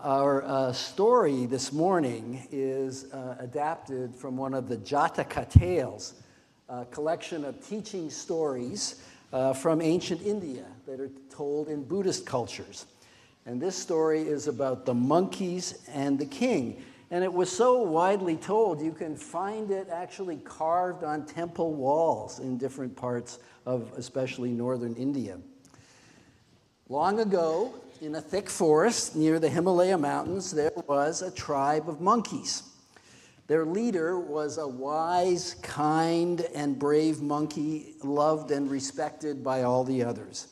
Our story this morning is adapted from one of the Jataka tales, a collection of teaching stories from ancient India that are told in Buddhist cultures. And this story is about the monkeys and the king. And it was so widely told, you can find it actually carved on temple walls in different parts of especially northern India. Long ago, in a thick forest near the Himalaya mountains, there was a tribe of monkeys. Their leader was a wise, kind, and brave monkey, loved and respected by all the others.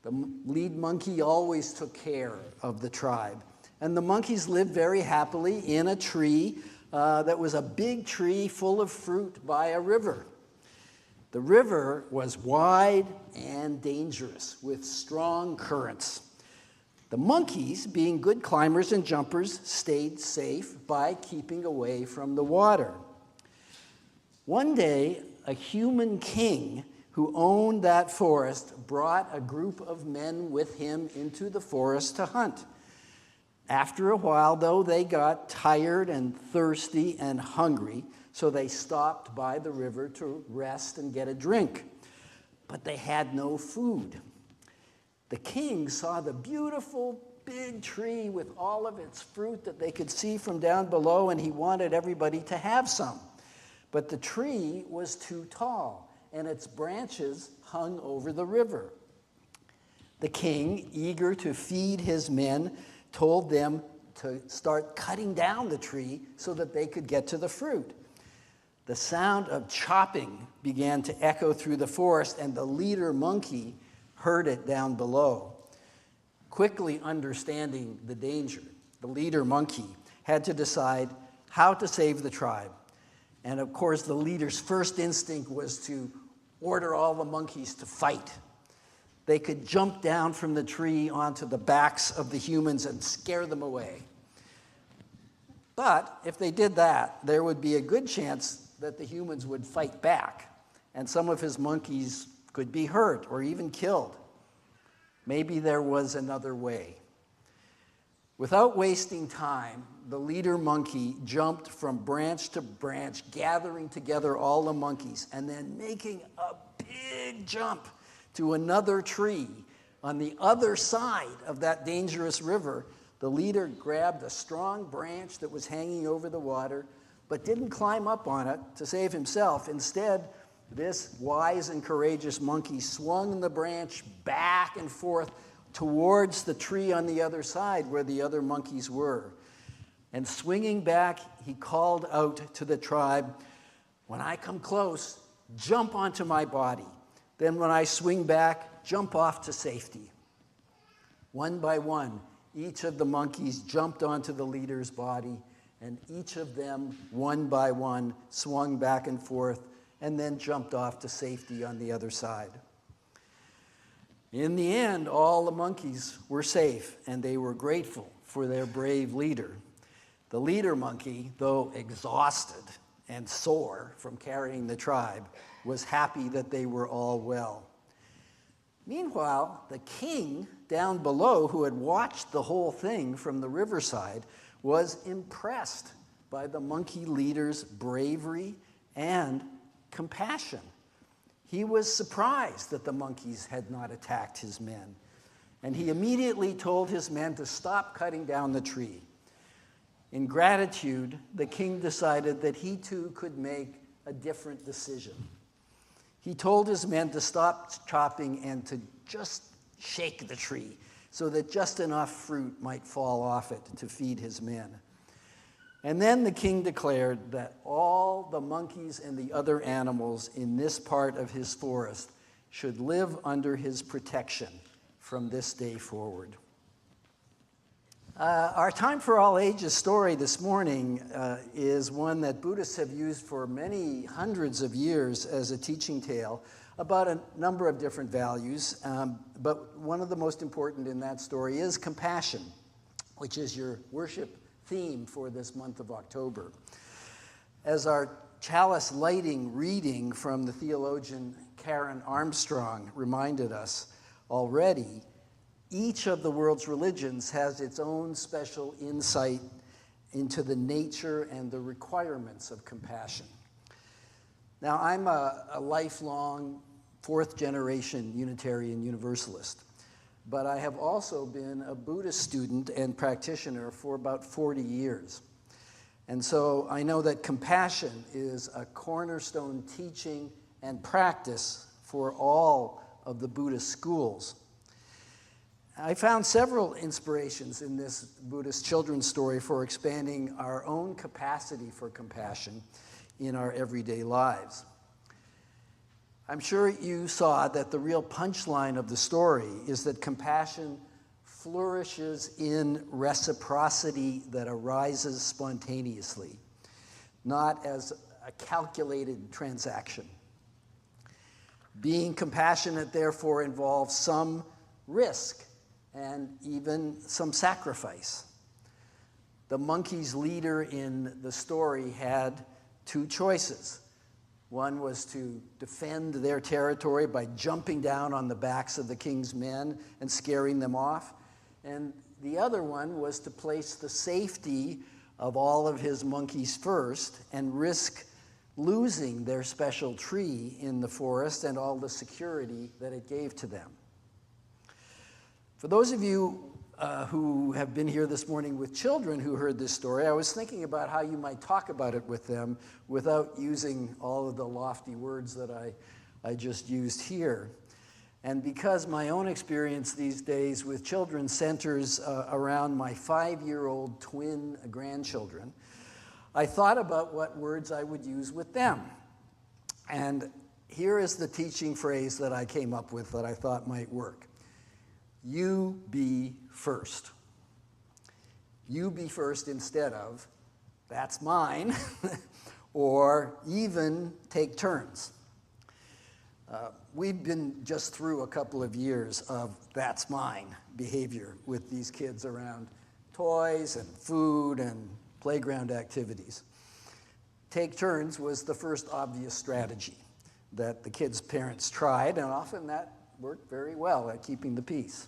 The lead monkey always took care of the tribe. And the monkeys lived very happily in a tree that was a big tree full of fruit by a river. The river was wide and dangerous with strong currents. The monkeys, being good climbers and jumpers, stayed safe by keeping away from the water. One day, a human king who owned that forest brought a group of men with him into the forest to hunt. After a while, though, they got tired and thirsty and hungry, so they stopped by the river to rest and get a drink. But they had no food. The king saw the beautiful big tree with all of its fruit that they could see from down below, and he wanted everybody to have some. But the tree was too tall, and its branches hung over the river. The king, eager to feed his men, told them to start cutting down the tree so that they could get to the fruit. The sound of chopping began to echo through the forest, and the leader monkey heard it down below. Quickly understanding the danger, the leader monkey had to decide how to save the tribe. And of course, the leader's first instinct was to order all the monkeys to fight. They could jump down from the tree onto the backs of the humans and scare them away. But if they did that, there would be a good chance that the humans would fight back, and some of his monkeys could be hurt or even killed. Maybe there was another way. Without wasting time, the leader monkey jumped from branch to branch, gathering together all the monkeys, and then making a big jump to another tree on the other side of that dangerous river. The leader grabbed a strong branch that was hanging over the water, but didn't climb up on it to save himself. Instead, this wise and courageous monkey swung the branch back and forth towards the tree on the other side where the other monkeys were. And swinging back, he called out to the tribe, "When I come close, jump onto my body. Then when I swing back, jump off to safety." One by one, each of the monkeys jumped onto the leader's body, and each of them, one by one, swung back and forth and then jumped off to safety on the other side. In the end, all the monkeys were safe, and they were grateful for their brave leader. The leader monkey, though exhausted and sore from carrying the tribe, was happy that they were all well. Meanwhile, the king down below, who had watched the whole thing from the riverside, was impressed by the monkey leader's bravery and compassion. He was surprised that the monkeys had not attacked his men, and he immediately told his men to stop cutting down the tree. In gratitude, the king decided that he too could make a different decision. He told his men to stop chopping and to just shake the tree so that just enough fruit might fall off it to feed his men. And then the king declared that all the monkeys and the other animals in this part of his forest should live under his protection from this day forward. Our Time for All Ages story this morning is one that Buddhists have used for many hundreds of years as a teaching tale about a number of different values, but one of the most important in that story is compassion, which is your worship theme for this month of October. As our chalice lighting reading from the theologian Karen Armstrong reminded us already, each of the world's religions has its own special insight into the nature and the requirements of compassion. Now, I'm a lifelong fourth-generation Unitarian Universalist, but I have also been a Buddhist student and practitioner for about 40 years. And so I know that compassion is a cornerstone teaching and practice for all of the Buddhist schools. I found several inspirations in this Buddhist children's story for expanding our own capacity for compassion in our everyday lives. I'm sure you saw that the real punchline of the story is that compassion flourishes in reciprocity that arises spontaneously, not as a calculated transaction. Being compassionate, therefore, involves some risk and even some sacrifice. The monkey's leader in the story had two choices. One was to defend their territory by jumping down on the backs of the king's men and scaring them off. And the other one was to place the safety of all of his monkeys first and risk losing their special tree in the forest and all the security that it gave to them. For those of you who have been here this morning with children who heard this story, I was thinking about how you might talk about it with them without using all of the lofty words that I just used here. And because my own experience these days with children centers around my 5-year-old twin grandchildren, I thought about what words I would use with them. And here is the teaching phrase that I came up with that I thought might work. You be first. You be first instead of, that's mine, or even take turns. We've been just through a couple of years of that's mine behavior with these kids around toys and food and playground activities. Take turns was the first obvious strategy that the kids' parents tried, and often that worked very well at keeping the peace.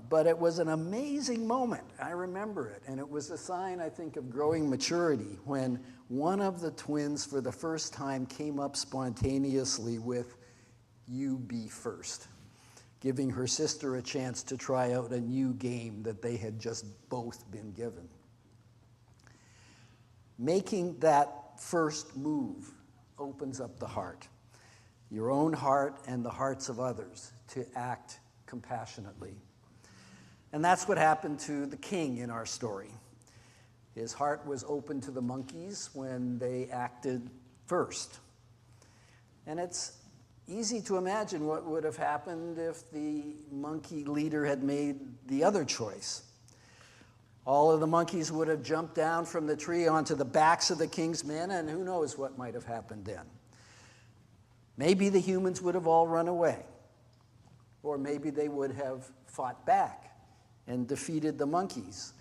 But it was an amazing moment. I remember it. And it was a sign, I think, of growing maturity when one of the twins for the first time came up spontaneously with, you be first, giving her sister a chance to try out a new game that they had just both been given. Making that first move opens up the heart, your own heart and the hearts of others, to act compassionately. And that's what happened to the king in our story. His heart was open to the monkeys when they acted first. And it's easy to imagine what would have happened if the monkey leader had made the other choice. All of the monkeys would have jumped down from the tree onto the backs of the king's men, and who knows what might have happened then. Maybe the humans would have all run away, or maybe they would have fought back and defeated the monkeys.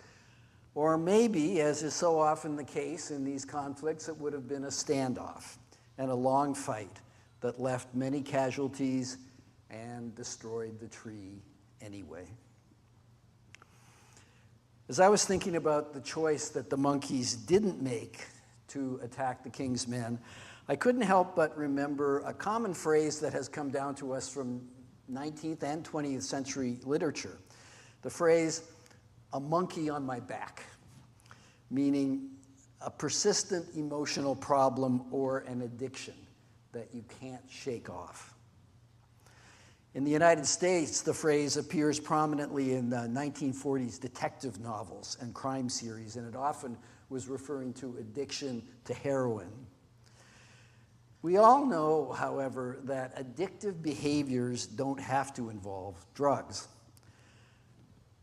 Or maybe, as is so often the case in these conflicts, it would have been a standoff and a long fight that left many casualties and destroyed the tree anyway. As I was thinking about the choice that the monkeys didn't make to attack the king's men, I couldn't help but remember a common phrase that has come down to us from 19th and 20th century literature. The phrase, a monkey on my back, meaning a persistent emotional problem or an addiction that you can't shake off. In the United States, the phrase appears prominently in the 1940s detective novels and crime series, and it often was referring to addiction to heroin. We all know, however, that addictive behaviors don't have to involve drugs.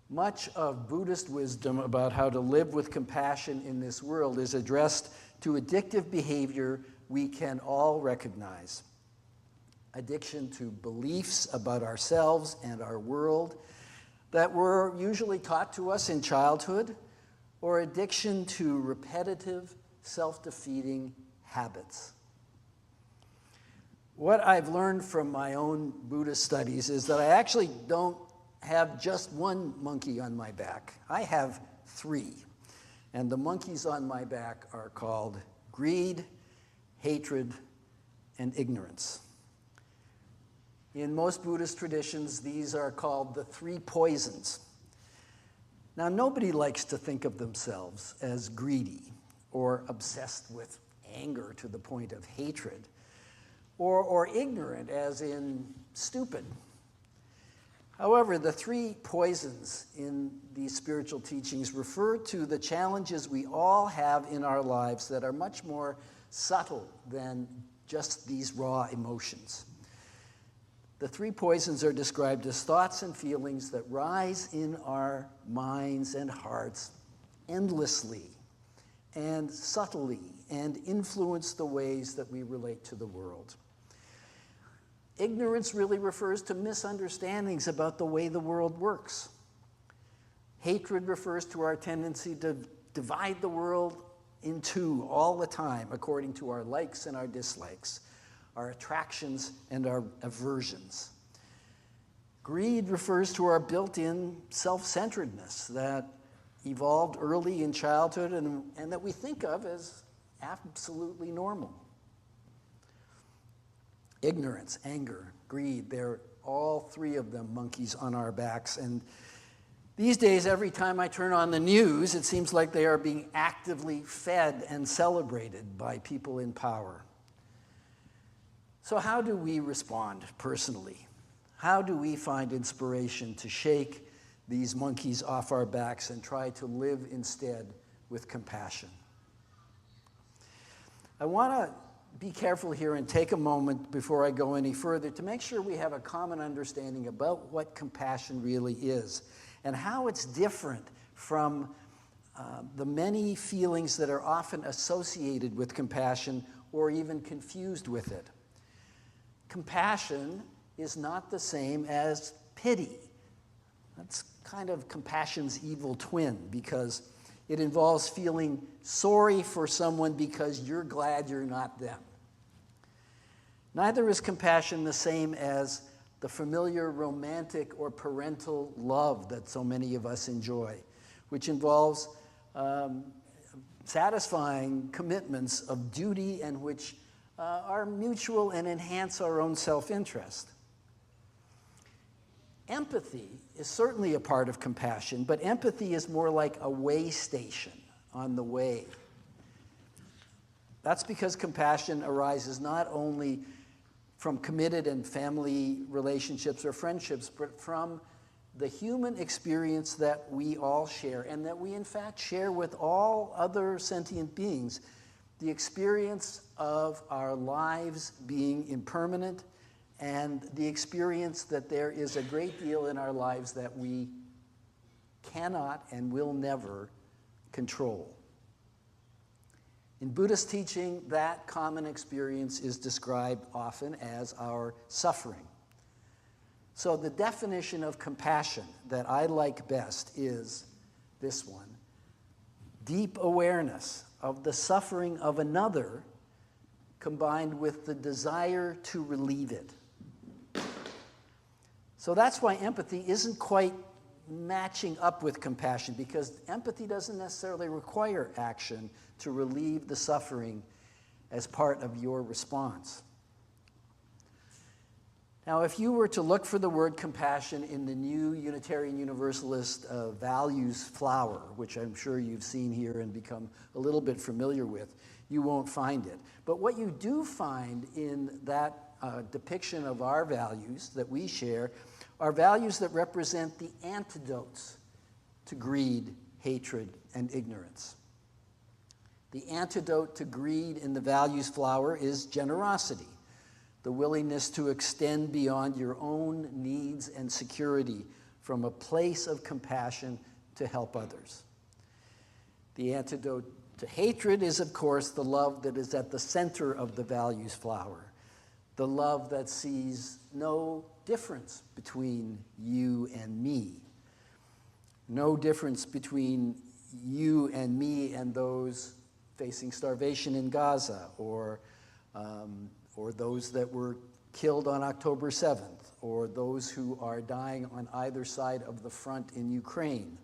Much of Buddhist wisdom about how to live with compassion in this world is addressed to addictive behavior we can all recognize. Addiction to beliefs about ourselves and our world that were usually taught to us in childhood, or addiction to repetitive, self-defeating habits. What I've learned from my own Buddhist studies is that I actually don't have just one monkey on my back. I have three. And the monkeys on my back are called greed, hatred, and ignorance. In most Buddhist traditions, these are called the three poisons. Now, nobody likes to think of themselves as greedy or obsessed with anger to the point of hatred, or ignorant, as in stupid. However, the three poisons in these spiritual teachings refer to the challenges we all have in our lives that are much more subtle than just these raw emotions. The three poisons are described as thoughts and feelings that rise in our minds and hearts endlessly and subtly and influence the ways that we relate to the world. Ignorance really refers to misunderstandings about the way the world works. Hatred refers to our tendency to divide the world in two all the time according to our likes and our dislikes, our attractions and our aversions. Greed refers to our built-in self-centeredness that evolved early in childhood and that we think of as absolutely normal. Ignorance, anger, greed, they're all three of them monkeys on our backs. And these days, every time I turn on the news, it seems like they are being actively fed and celebrated by people in power. So how do we respond personally? How do we find inspiration to shake these monkeys off our backs and try to live instead with compassion? I want to be careful here and take a moment before I go any further to make sure we have a common understanding about what compassion really is and how it's different from the many feelings that are often associated with compassion or even confused with it. Compassion is not the same as pity. That's kind of compassion's evil twin because it involves feeling sorry for someone because you're glad you're not them. Neither is compassion the same as the familiar romantic or parental love that so many of us enjoy, which involves satisfying commitments of duty and which are mutual and enhance our own self-interest. Empathy is certainly a part of compassion, but empathy is more like a way station on the way. That's because compassion arises not only from committed and family relationships or friendships, but from the human experience that we all share and that we in fact share with all other sentient beings, the experience of our lives being impermanent and the experience that there is a great deal in our lives that we cannot and will never control. In Buddhist teaching, that common experience is described often as our suffering. So the definition of compassion that I like best is this one: deep awareness of the suffering of another combined with the desire to relieve it. So that's why empathy isn't quite matching up with compassion, because empathy doesn't necessarily require action to relieve the suffering as part of your response. Now, if you were to look for the word compassion in the new Unitarian Universalist values flower, which I'm sure you've seen here and become a little bit familiar with, you won't find it. But what you do find in that depiction of our values that we share are values that represent the antidotes to greed, hatred, and ignorance. The antidote to greed in the values flower is generosity, the willingness to extend beyond your own needs and security from a place of compassion to help others. The antidote to hatred is, of course, the love that is at the center of the values flower, the love that sees no difference between you and me, no difference between you and me and those facing starvation in Gaza, or those that were killed on October 7th, or those who are dying on either side of the front in Ukraine.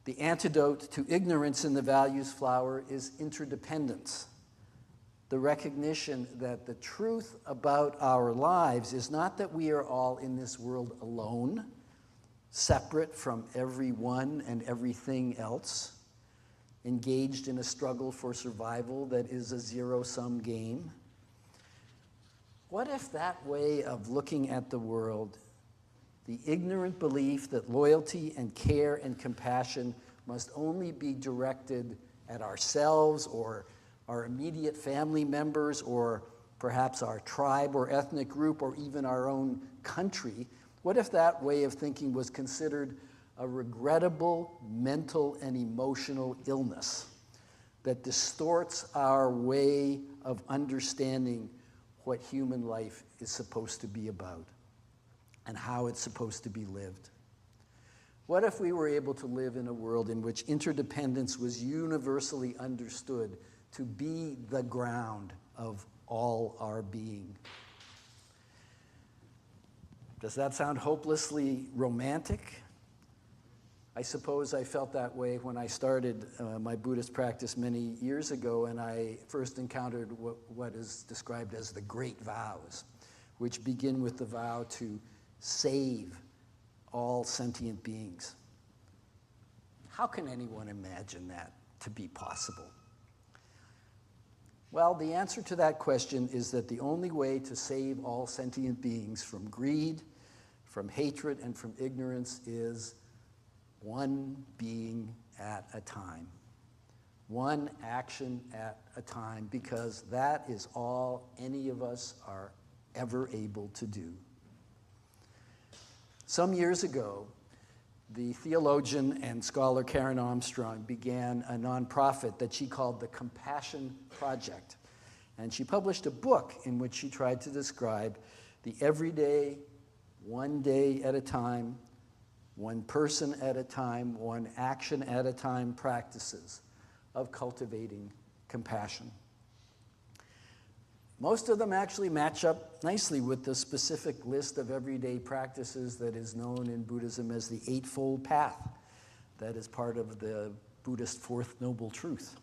The antidote to ignorance in the values flower is interdependence. The recognition that the truth about our lives is not that we are all in this world alone, separate from everyone and everything else, engaged in a struggle for survival that is a zero-sum game. What if that way of looking at the world, the ignorant belief that loyalty and care and compassion must only be directed at ourselves or our immediate family members or perhaps our tribe or ethnic group or even our own country, what if that way of thinking was considered a regrettable mental and emotional illness that distorts our way of understanding what human life is supposed to be about and how it's supposed to be lived? What if we were able to live in a world in which interdependence was universally understood to be the ground of all our being? Does that sound hopelessly romantic? I suppose I felt that way when I started my Buddhist practice many years ago, and I first encountered what is described as the great vows, which begin with the vow to save all sentient beings. How can anyone imagine that to be possible? Well, the answer to that question is that the only way to save all sentient beings from greed, from hatred, and from ignorance is one being at a time, one action at a time, because that is all any of us are ever able to do. Some years ago, the theologian and scholar Karen Armstrong began a nonprofit that she called the Compassion Project. And she published a book in which she tried to describe the everyday, one day at a time, one person at a time, one action at a time practices of cultivating compassion. Most of them actually match up nicely with the specific list of everyday practices that is known in Buddhism as the Eightfold Path, that is part of the Buddhist Fourth Noble Truth.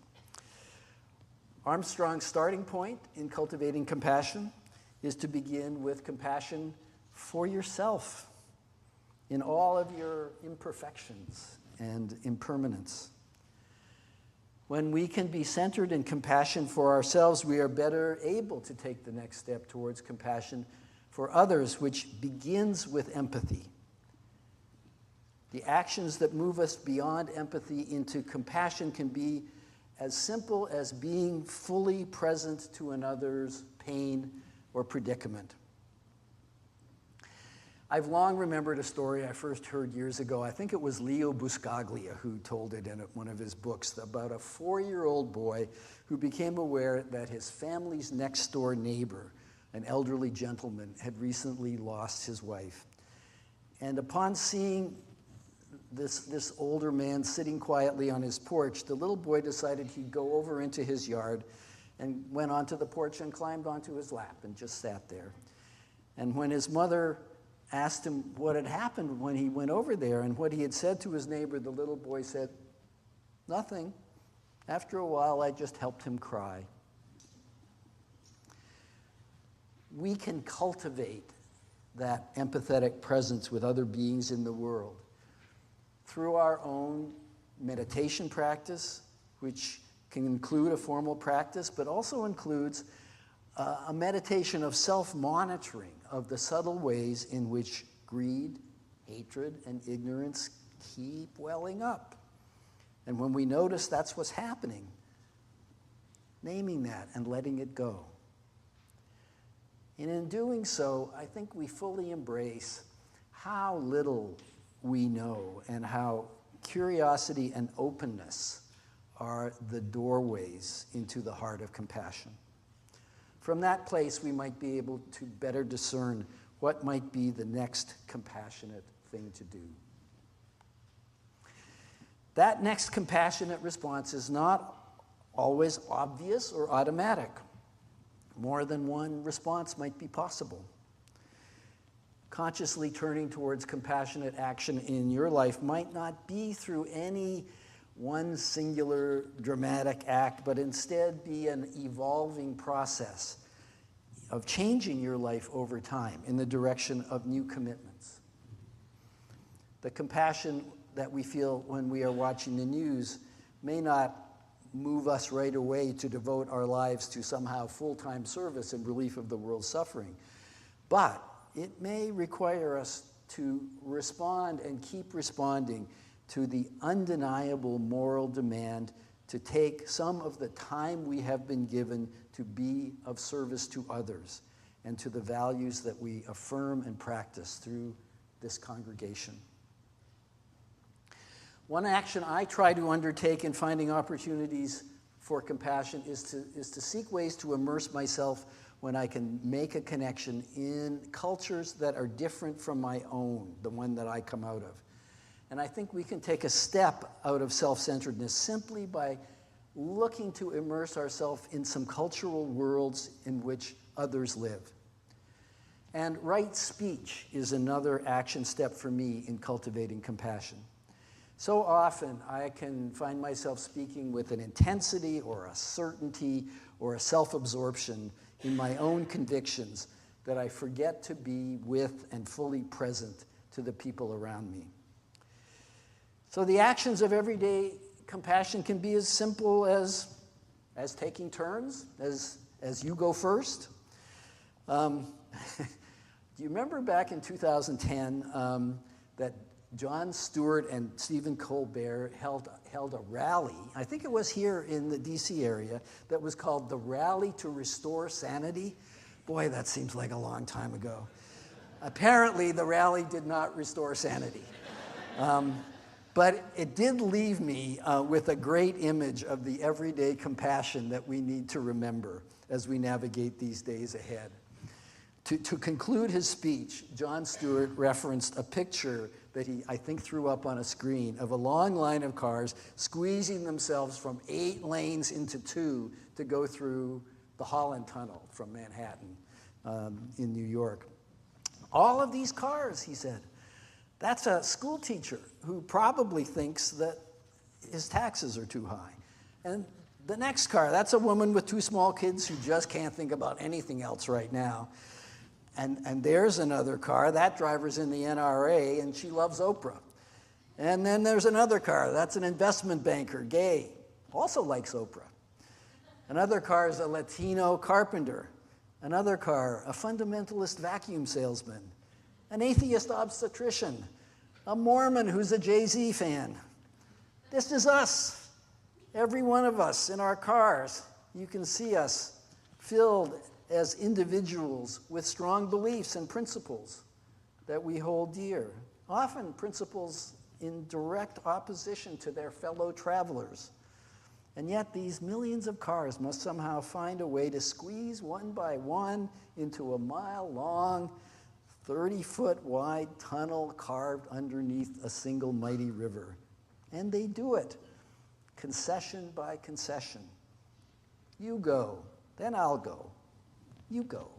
Armstrong's starting point in cultivating compassion is to begin with compassion for yourself in all of your imperfections and impermanence. When we can be centered in compassion for ourselves, we are better able to take the next step towards compassion for others, which begins with empathy. The actions that move us beyond empathy into compassion can be as simple as being fully present to another's pain or predicament. I've long remembered a story I first heard years ago. I think it was Leo Buscaglia who told it in one of his books about a 4-year-old boy who became aware that his family's next door neighbor, an elderly gentleman, had recently lost his wife. And upon seeing this older man sitting quietly on his porch, the little boy decided he'd go over into his yard and went onto the porch and climbed onto his lap and just sat there. And when his mother asked him what had happened when he went over there and what he had said to his neighbor, the little boy said, "Nothing. After a while, I just helped him cry." We can cultivate that empathetic presence with other beings in the world through our own meditation practice, which can include a formal practice, but also includes a meditation of self-monitoring of the subtle ways in which greed, hatred, and ignorance keep welling up. And when we notice that's what's happening, naming that and letting it go. And in doing so, I think we fully embrace how little we know and how curiosity and openness are the doorways into the heart of compassion. From that place, we might be able to better discern what might be the next compassionate thing to do. That next compassionate response is not always obvious or automatic. more than one response might be possible. Consciously turning towards compassionate action in your life might not be through any one singular dramatic act, but instead be an evolving process of changing your life over time in the direction of new commitments. The compassion that we feel when we are watching the news may not move us right away to devote our lives to somehow full-time service in relief of the world's suffering, but it may require us to respond and keep responding to the undeniable moral demand to take some of the time we have been given to be of service to others and to the values that we affirm and practice through this congregation. One action I try to undertake in finding opportunities for compassion is to seek ways to immerse myself when I can make a connection in cultures that are different from my own, the one that I come out of. And I think we can take a step out of self-centeredness simply by looking to immerse ourselves in some cultural worlds in which others live. And right speech is another action step for me in cultivating compassion. So often I can find myself speaking with an intensity or a certainty or a self-absorption in my own convictions that I forget to be with and fully present to the people around me. So the actions of everyday compassion can be as simple as taking turns, as you go first. Do you remember back in 2010 that Jon Stewart and Stephen Colbert held a rally, I think it was here in the DC area, that was called the Rally to Restore Sanity? Boy, that seems like a long time ago. Apparently, the rally did not restore sanity. But it did leave me with a great image of the everyday compassion that we need to remember as we navigate these days ahead. To conclude his speech, Jon Stewart referenced a picture that he, I think, threw up on a screen of a long line of cars squeezing themselves from 8 lanes into 2 to go through the Holland Tunnel from Manhattan in New York. All of these cars, he said, that's a school teacher who probably thinks that his taxes are too high. And the next car, that's a woman with 2 small kids who just can't think about anything else right now. And there's another car, that driver's in the NRA and she loves Oprah. And then there's another car, that's an investment banker, gay, also likes Oprah. Another car is a Latino carpenter. Another car, a fundamentalist vacuum salesman. An atheist obstetrician, a Mormon who's a Jay-Z fan. This is us, every one of us in our cars. You can see us filled as individuals with strong beliefs and principles that we hold dear, often principles in direct opposition to their fellow travelers. And yet these millions of cars must somehow find a way to squeeze one by one into a mile-long, 30-foot wide tunnel carved underneath a single mighty river. And they do it, concession by concession. You go, then I'll go. You go,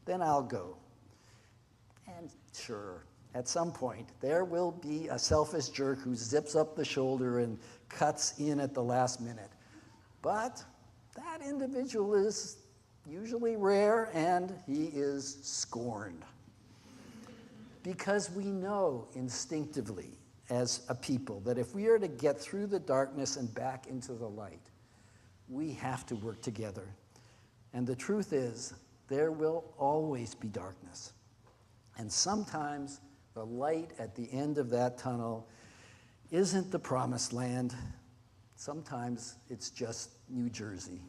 then I'll go. And sure, at some point, there will be a selfish jerk who zips up the shoulder and cuts in at the last minute. But that individual is usually rare and he is scorned. Because we know instinctively as a people that if we are to get through the darkness and back into the light, we have to work together. And the truth is, there will always be darkness. And sometimes the light at the end of that tunnel isn't the promised land. Sometimes it's just New Jersey.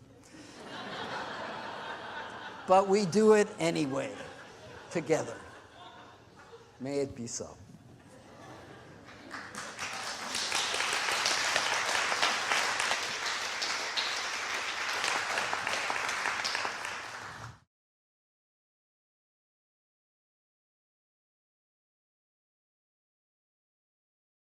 But we do it anyway, together. May it be so.